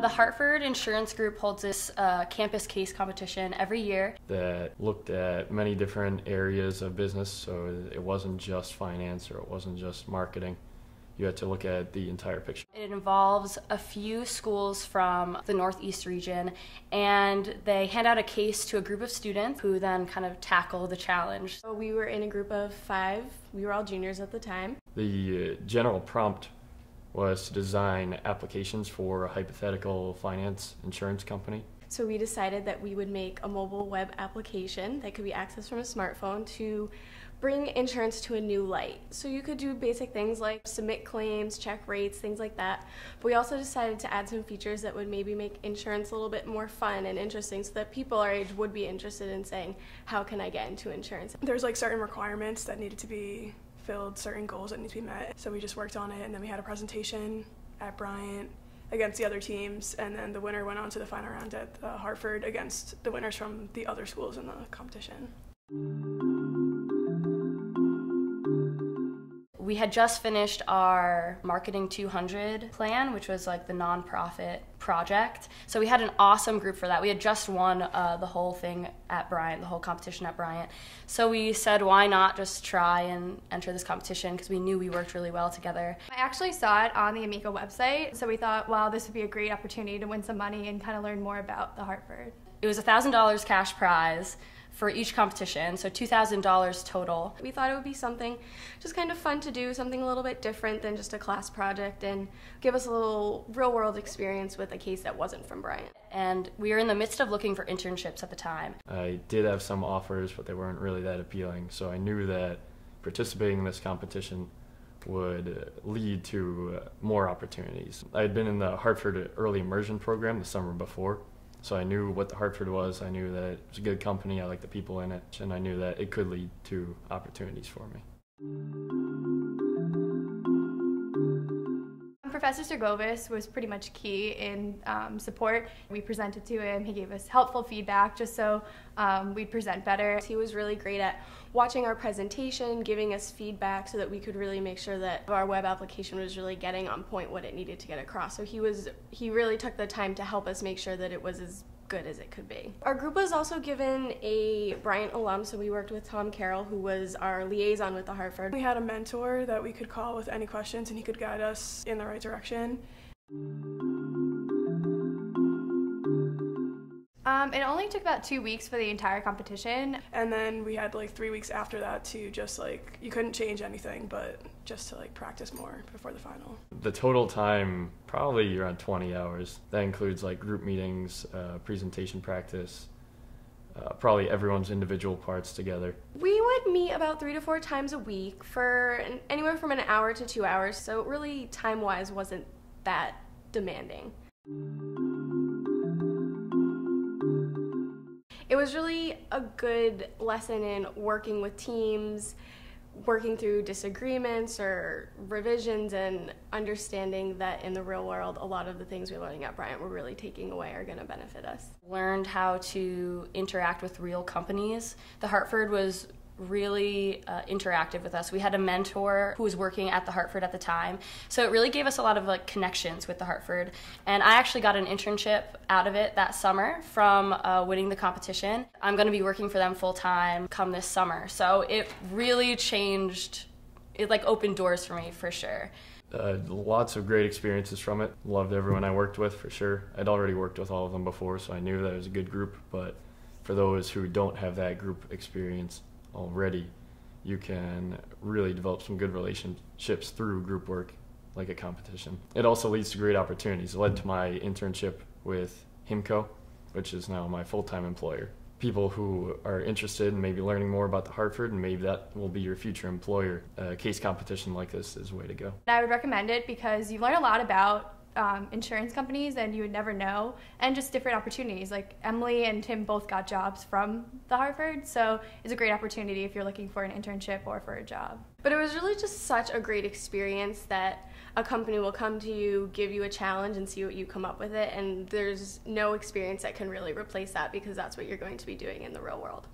The Hartford Insurance Group holds this campus case competition every year that looked at many different areas of business, so it wasn't just finance or it wasn't just marketing. You had to look at the entire picture. It involves a few schools from the Northeast region, and they hand out a case to a group of students who then kind of tackle the challenge. So we were in a group of 5. We were all juniors at the time. The general prompt was to design applications for a hypothetical finance insurance company. So we decided that we would make a mobile web application that could be accessed from a smartphone to bring insurance to a new light. So you could do basic things like submit claims, check rates, things like that. But we also decided to add some features that would maybe make insurance a little bit more fun and interesting so that people our age would be interested in saying, how can I get into insurance? There's like certain requirements that needed to be filled, certain goals that need to be met. So we just worked on it, and then we had a presentation at Bryant against the other teams, and then the winner went on to the final round at Hartford against the winners from the other schools in the competition. We had just finished our Marketing 200 plan, which was like the nonprofit project. So we had an awesome group for that. We had just won the whole thing at Bryant, the whole competition at Bryant. So we said, why not just try and enter this competition, because we knew we worked really well together. I actually saw it on the Amico website, so we thought, wow, this would be a great opportunity to win some money and kind of learn more about the Hartford. It was a $1,000 cash prize for each competition, so $2,000 total. We thought it would be something just kind of fun to do, something a little bit different than just a class project, and give us a little real-world experience with a case that wasn't from Bryant. And we were in the midst of looking for internships at the time. I did have some offers, but they weren't really that appealing, so I knew that participating in this competition would lead to more opportunities. I had been in the Hartford Early Immersion program the summer before, so I knew what the Hartford was. I knew that it was a good company. I liked the people in it, and I knew that it could lead to opportunities for me. Professor Sergovis was pretty much key in support. We presented to him. He gave us helpful feedback just so we'd present better. He was really great at watching our presentation, giving us feedback so that we could really make sure that our web application was really getting on point what it needed to get across. So he really took the time to help us make sure that it was as good as it could be. Our group was also given a Bryant alum, so we worked with Carow, who was our liaison with the Hartford. We had a mentor that we could call with any questions, and he could guide us in the right direction. It only took about 2 weeks for the entire competition. And then we had like 3 weeks after that to just like, you couldn't change anything, but just to like practice more before the final. The total time, probably around 20 hours. That includes like group meetings, presentation practice, probably everyone's individual parts together. We would meet about 3 to 4 times a week for anywhere from an hour to 2 hours, so really time-wise wasn't that demanding. It was really a good lesson in working with teams, working through disagreements or revisions, and understanding that in the real world, a lot of the things we're learning at Bryant we're really taking away are going to benefit us. Learned how to interact with real companies. The Hartford was really interactive with us. We had a mentor who was working at the Hartford at the time, so it really gave us a lot of like connections with the Hartford, and I actually got an internship out of it that summer from winning the competition. I'm going to be working for them full-time come this summer, so it really changed, it like opened doors for me for sure. Lots of great experiences from it. Loved everyone I worked with for sure. I'd already worked with all of them before, so I knew that it was a good group, but for those who don't have that group experience already, you can really develop some good relationships through group work like a competition. It also leads to great opportunities. It led to my internship with HIMCO, which is now my full-time employer. People who are interested in maybe learning more about the Hartford, and maybe that will be your future employer, a case competition like this is the way to go. I would recommend it because you learn a lot about insurance companies and you would never know, and just different opportunities. Like Emily and Tim both got jobs from the Hartford, so it's a great opportunity if you're looking for an internship or for a job. But it was really just such a great experience that a company will come to you, give you a challenge, and see what you come up with it, and there's no experience that can really replace that because that's what you're going to be doing in the real world.